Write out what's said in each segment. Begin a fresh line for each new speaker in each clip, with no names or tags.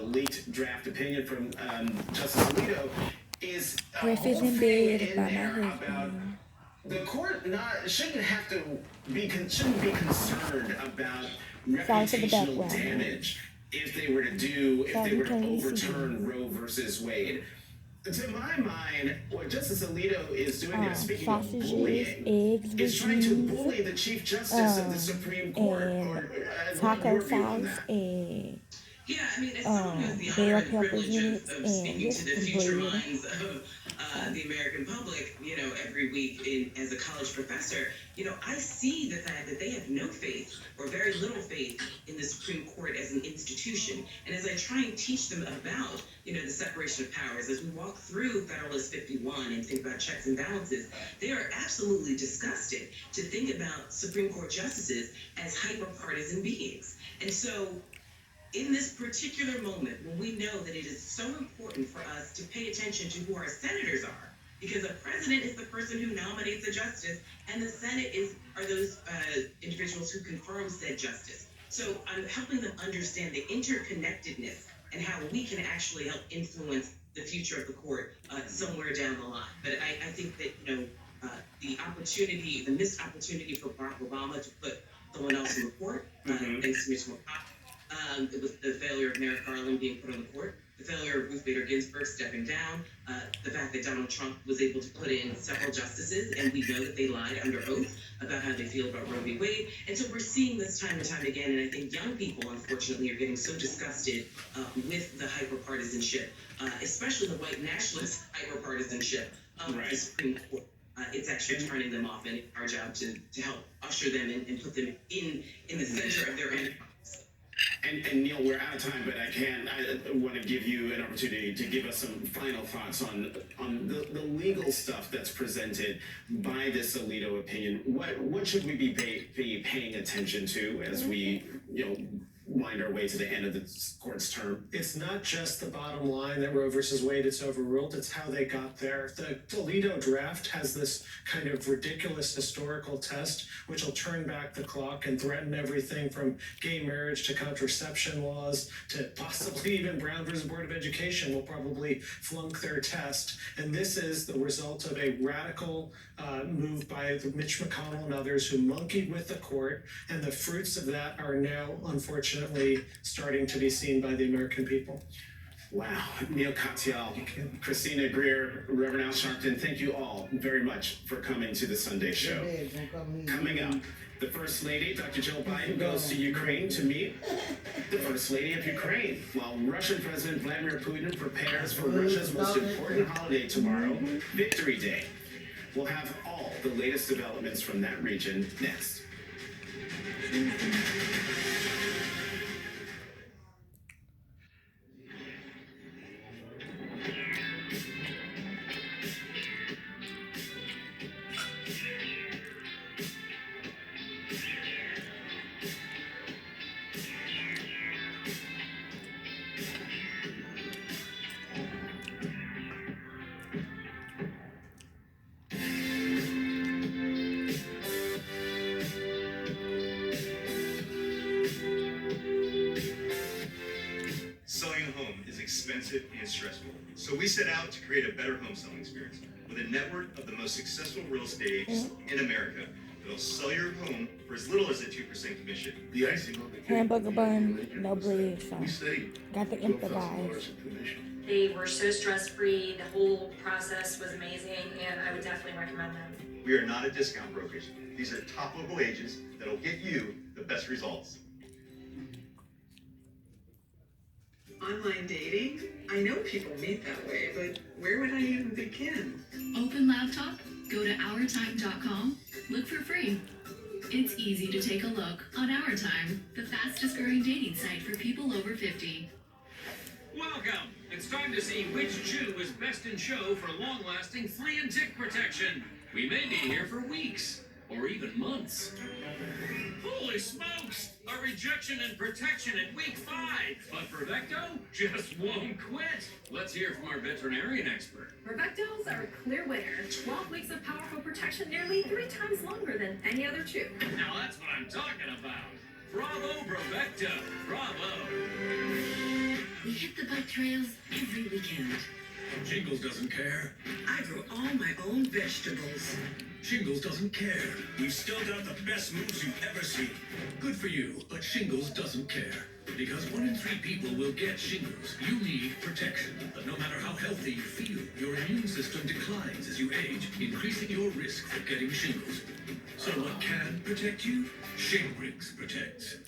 leaked draft opinion from Justice Alito is
Breakfast in bed by my
about
husband.
the court shouldn't be concerned about
Sorry for the
reputational
background noise.
damage if they were
Sorry,
to
can you see
overturn
me?
Roe versus Wade. To my mind, what Justice Alito is doing there, speaking of
Sausages,
bullying,
eggs with
is trying to
cheese,
bully the Chief Justice of the Supreme Court.
and
What
taco
your view on
sauce,
that?
and
Yeah, I mean, as someone who has the honor
bell
and
peppers
privilege
in it,
of
and
speaking to
just
the
some
future
bread.
minds of the American public, every week as a college professor, I see the fact that they have no faith or very little faith in the Supreme Court as an institution. And as I try and teach them about, the separation of powers, as we walk through Federalist 51 and think about checks and balances, they are absolutely disgusted to think about Supreme Court justices as hyper-partisan beings. And so in this particular moment, when we know that it is so important for us to pay attention to who our senators are, because a president is the person who nominates a justice, and the Senate are those individuals who confirm said justice. So I'm helping them understand the interconnectedness and how we can actually help influence the future of the court somewhere down the line. But I think that the missed opportunity for Barack Obama to put someone else in the court, thanks to Mitch McConnell. It was the failure of Merrick Garland being put on the court, the failure of Ruth Bader Ginsburg stepping down, the fact that Donald Trump was able to put in several justices, and we know that they lied under oath about how they feel about Roe v. Wade. And so we're seeing this time and time again, and I think young people, unfortunately, are getting so disgusted with the hyper-partisanship, especially the white nationalist hyper-partisanship of the Supreme Court. It's actually turning them off, and it's our job to help usher them and put them in the center of their enterprise.
And Neil, we're out of time, but I want to give you an opportunity to give us some final thoughts on the legal stuff that's presented by this Alito opinion. What should we be paying attention to as we wind our way to the end of the court's term?
It's not just the bottom line that Roe versus Wade is overruled, it's how they got there. The Alito draft has this kind of ridiculous historical test, which will turn back the clock and threaten everything from gay marriage to contraception laws to possibly even Brown versus Board of Education will probably flunk their test. And this is the result of a radical move by Mitch McConnell and others who monkeyed with the court, and the fruits of that are now, unfortunately, starting to be seen by the American people.
Wow. Neil Katyal, Christina Greer, Reverend Al Sharpton, thank you all very much for coming to the Sunday Show. Coming up, the First Lady, Dr. Jill Biden, goes to Ukraine to meet the First Lady of Ukraine, while Russian President Vladimir Putin prepares for Russia's most important holiday tomorrow, Victory Day. We'll have all the latest developments from that region next.
Selling a home is expensive and stressful, so we set out to create a better home selling experience with a network of the most successful real estate agents in America that'll sell your home for as little as a 2% commission.
The icing on the cake.
Hamburger bun, no bread, so
We say
got to improvise.
They were so stress-free. The whole process was amazing, and I would definitely recommend them.
We are not a discount brokerage. These are top local agents that'll get you the best results.
Online dating? I know people meet that way, but where would I even begin?
Open laptop, go to OurTime.com, look for free. It's easy to take a look on Our Time, the fastest growing dating site for people over 50.
Welcome! It's time to see which Jew is best in show for long-lasting flea and tick protection. We may be here for weeks, or even months. Holy smokes! A rejection and protection at week 5. But Bravecto just won't quit. Let's hear from our veterinarian expert.
Bravectos are a clear winner. 12 weeks of powerful protection, nearly 3 times longer than any other chew.
Now that's what I'm talking about. Bravo, Bravecto. Bravo.
hit the bike trails every weekend.
Shingles doesn't care.
I grow all my own vegetables.
Shingles doesn't care. We've still got the best moves you've ever seen. Good for you, but Shingles doesn't care. Because 1 in 3 people will get shingles. You need protection. But no matter how healthy you feel, your immune system declines as you age, increasing your risk for getting shingles. So what can protect you? Shingrix protects.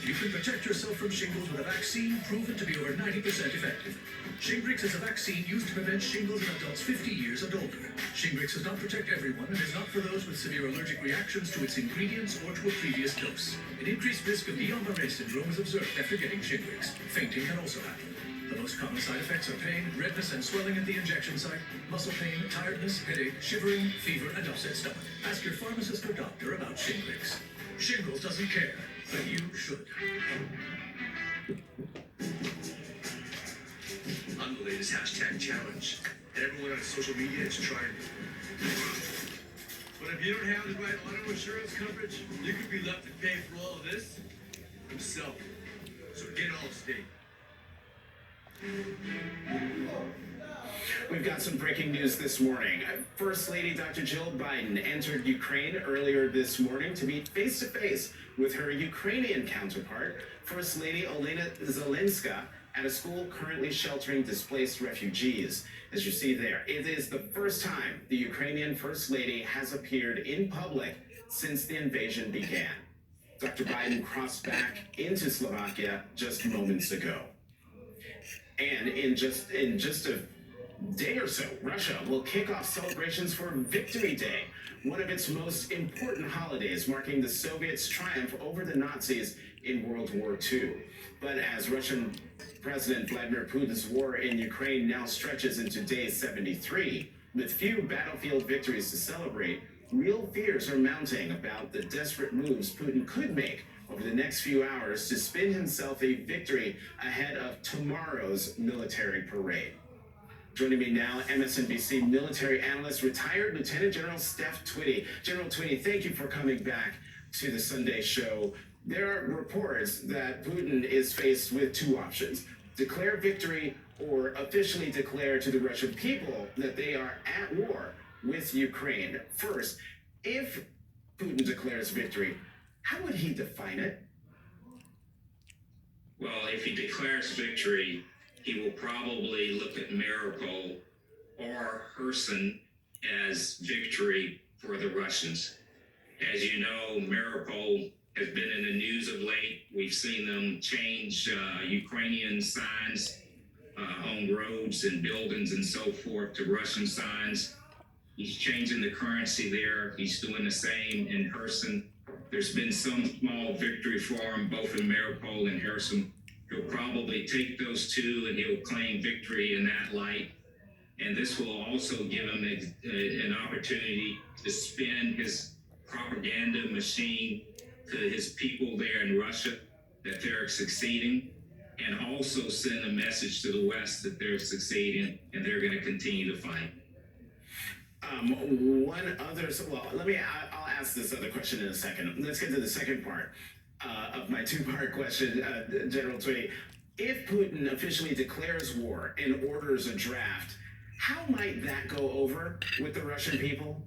You can protect yourself from shingles with a vaccine proven to be over 90% effective. Shingrix is a vaccine used to prevent shingles in adults 50 years and older. Shingrix does not protect everyone and is not for those with severe allergic reactions to its ingredients or to a previous dose. An increased risk of Guillain-Barré syndrome is observed after getting Shingrix. Fainting can also happen. The most common side effects are pain, redness and swelling at the injection site, muscle pain, tiredness, headache, shivering, fever, and upset stomach. Ask your pharmacist or doctor about Shingrix. Shingles doesn't care, but you should.
I'm the latest hashtag challenge. Everyone on social media is trying it. But if you don't have the right auto insurance coverage, you could be left to pay for all of this himself. So get Allstate.
We've got some breaking news this morning. First Lady Dr. Jill Biden entered Ukraine earlier this morning to meet face-to-face with her Ukrainian counterpart, First Lady Olena Zelenska, at a school currently sheltering displaced refugees. As you see there, it is the first time the Ukrainian First Lady has appeared in public since the invasion began. Dr. Biden crossed back into Slovakia just moments ago. And in just a day or so, Russia will kick off celebrations for Victory Day, one of its most important holidays, marking the Soviets' triumph over the Nazis in World War II. But as Russian President Vladimir Putin's war in Ukraine now stretches into day 73, with few battlefield victories to celebrate, real fears are mounting about the desperate moves Putin could make over the next few hours to spin himself a victory ahead of tomorrow's military parade. Joining me now, MSNBC military analyst, retired Lieutenant General Steph Twitty. General Twitty, thank you for coming back to the Sunday show. There are reports that Putin is faced with two options: declare victory or officially declare to the Russian people that they are at war with Ukraine. First, if Putin declares victory, how would he define it?
Well, if he declares victory, he will probably look at Mariupol or Kherson as victory for the Russians. As you know, Mariupol has been in the news of late. We've seen them change Ukrainian signs on roads and buildings and so forth to Russian signs. He's changing the currency there. He's doing the same in Kherson. There's been some small victory for him, both in Mariupol and Kherson. He'll probably take those two and he'll claim victory in that light. And this will also give him an opportunity to spin his propaganda machine to his people there in Russia that they're succeeding, and also send a message to the West that they're succeeding and they're going to continue to fight.
I'll ask this other question in a second. Let's get to the second part of my two-part question, General Twitty. If Putin officially declares war and orders a draft, how might that go over with the Russian people?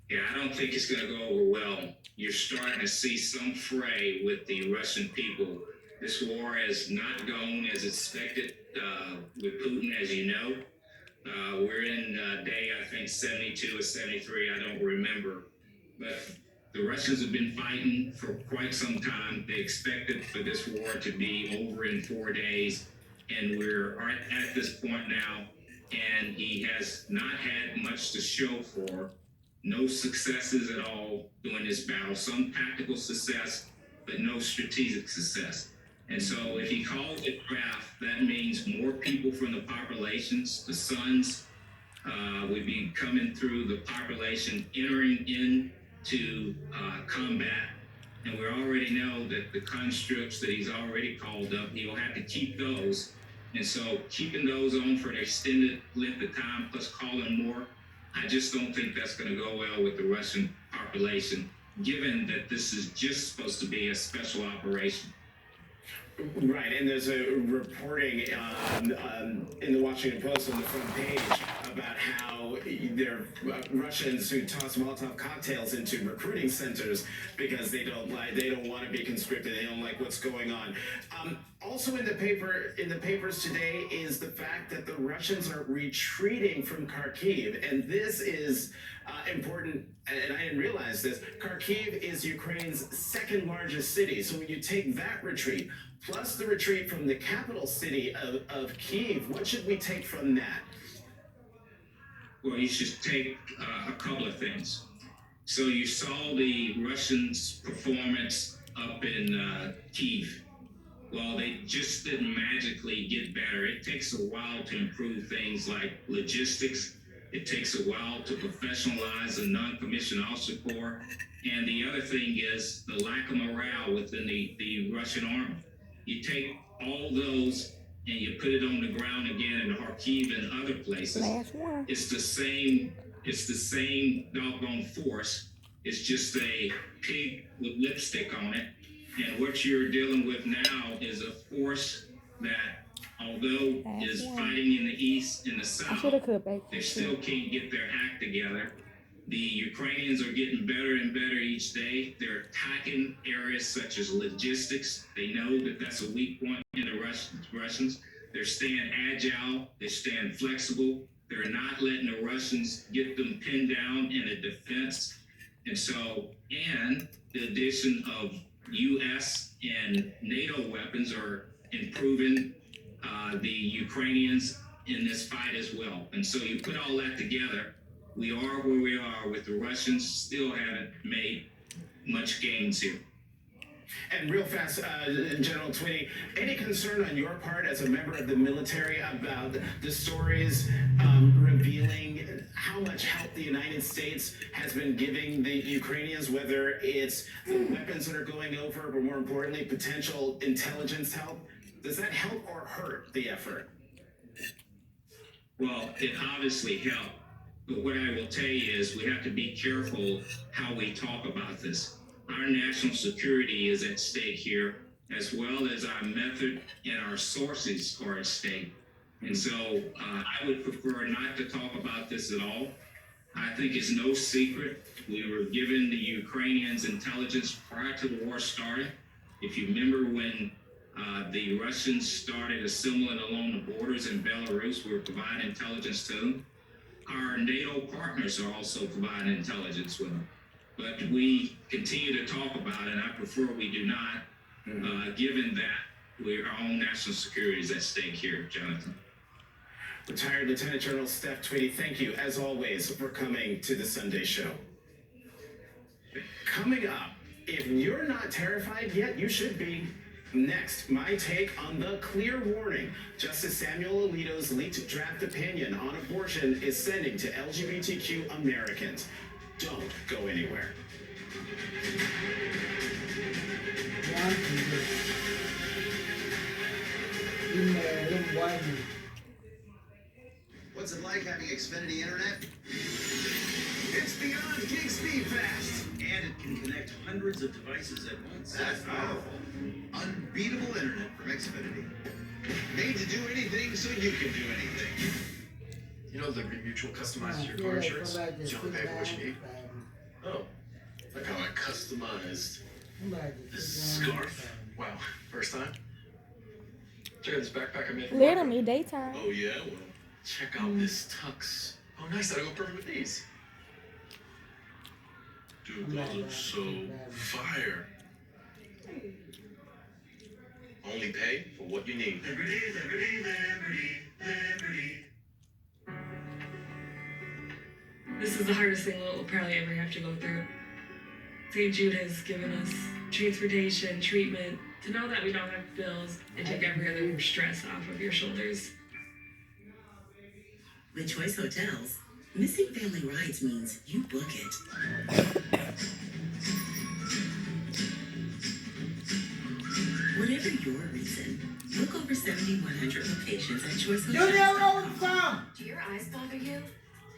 Yeah, I don't think it's going to go over well. You're starting to see some fray with the Russian people. This war has not gone as expected with Putin, as you know. We're in day, I think, 72 or 73, I don't remember. But the Russians have been fighting for quite some time. They expected for this war to be over in 4 days, and we're at this point now, and he has not had much to show for. No successes at all during this battle. Some tactical success, but no strategic success. And so if he calls it draft, that means more people from the populations, the sons, would be coming through the population, entering into combat. And we already know that the conscripts that he's already called up, he'll have to keep those. And so keeping those on for an extended length of time, plus calling more, I just don't think that's going to go well with the Russian population, given that this is just supposed to be a special operation.
Right, and there's a reporting in the Washington Post on the front page about how there are Russians who toss Molotov cocktails into recruiting centers because they don't want to be conscripted. They don't like what's going on. Also in the papers today is the fact that the Russians are retreating from Kharkiv, and this is important. And I didn't realize this. Kharkiv is Ukraine's second largest city. So when you take that retreat, plus the retreat from the capital city of Kyiv, what should we take from that?
Well, you should take a couple of things. So you saw the Russians' performance up in Kyiv. Well, they just didn't magically get better. It takes a while to improve things like logistics. It takes a while to professionalize the non-commissioned officer corps. And the other thing is the lack of morale within the Russian army. You take all those and you put it on the ground again in Kharkiv and other places. It's the same doggone force. It's just a pig with lipstick on it. And what you're dealing with now is a force that, although is fighting in the east and the south, they still can't get their act together. The Ukrainians are getting better and better each day. They're attacking areas such as logistics. They know that that's a weak point in the Russians. They're staying agile. They're staying flexible. They're not letting the Russians get them pinned down in a defense. And so, and the addition of U.S. and NATO weapons are improving the Ukrainians in this fight as well. And so you put all that together, we are where we are with the Russians. Still haven't made much gains here.
And real fast, General Twitty, any concern on your part as a member of the military about the stories revealing how much help the United States has been giving the Ukrainians, whether it's the weapons that are going over, but more importantly, potential intelligence help? Does that help or hurt the effort?
Well, it obviously helped. But what I will tell you is we have to be careful how we talk about this. Our national security is at stake here, as well as our method and our sources are at stake. And so I would prefer not to talk about this at all. I think it's no secret. We were given the Ukrainians intelligence prior to the war started. If you remember when the Russians started assembling along the borders in Belarus, we were providing intelligence to them. Our NATO partners are also providing intelligence with them. But we continue to talk about it, and I prefer we do not, given that our own national security is at stake here, Jonathan.
Retired Lieutenant General Steph Twitty, thank you, as always, for coming to the Sunday Show. Coming up, if you're not terrified yet, you should be. Next, my take on the clear warning Justice Samuel Alito's leaked draft opinion on abortion is sending to LGBTQ Americans. Don't go anywhere.
What's it like having Xfinity Internet? It's beyond gig speed fast, and it can connect hundreds of devices at once. That's powerful. Unbeatable internet from Xfinity. Made to do anything so you can do anything.
You know Liberty Mutual customizes your car insurance? You only pay for what you need. Oh, like how I customized this scarf? Wow, first time? Check out this backpack I made for
Literally daytime.
Oh yeah? Well, check out this tux. Oh nice, that'll go perfect with these. Dude, those look so fire. Only pay for what you need. Liberty, liberty, liberty, liberty.
This is the hardest thing we'll probably ever have to go through. St. Jude has given us transportation, treatment, to know that we don't have bills and take every other stress off of your shoulders.
With Choice Hotels, missing family rides means you book it. Whatever your reason, book over 7,100 locations at Choice Hotels.
Do your eyes bother you?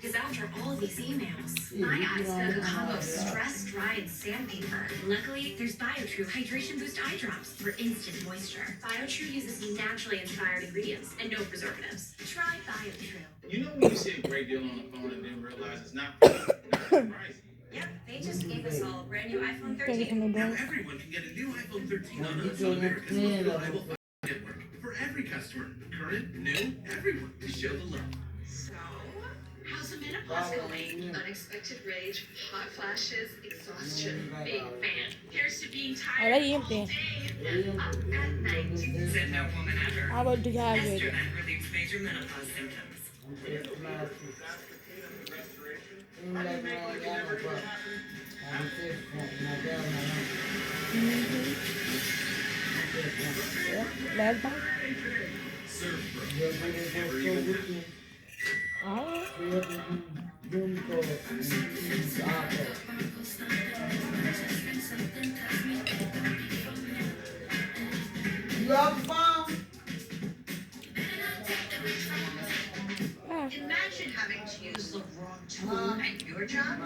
Because after all of these emails, my eyes feel like a combo of stress, dry, and sandpaper. Luckily, there's BioTrue Hydration Boost Eye Drops for instant moisture. BioTrue uses naturally inspired ingredients and no preservatives. Try BioTrue.
You know when you see a great deal on the phone and then realize it's not surprising.
Yep, they just gave us all a brand new iPhone
Take it
13.
from the
Now
door.
everyone can get a new iPhone 13 on us on America's most reliable network. For every customer, current, new, everyone, to show the love.
So, how's the menopause going?
Unexpected rage, hot flashes, exhaustion. Big fan.
Here's to being
Oh,
tired
they empty.
and up at night.
Said no woman ever.
I would dehydrate it.
Estrogen relieves major menopause symptoms.
Yep, leg back. Alright.
You have a phone?
Imagine having to use the wrong tool at your job.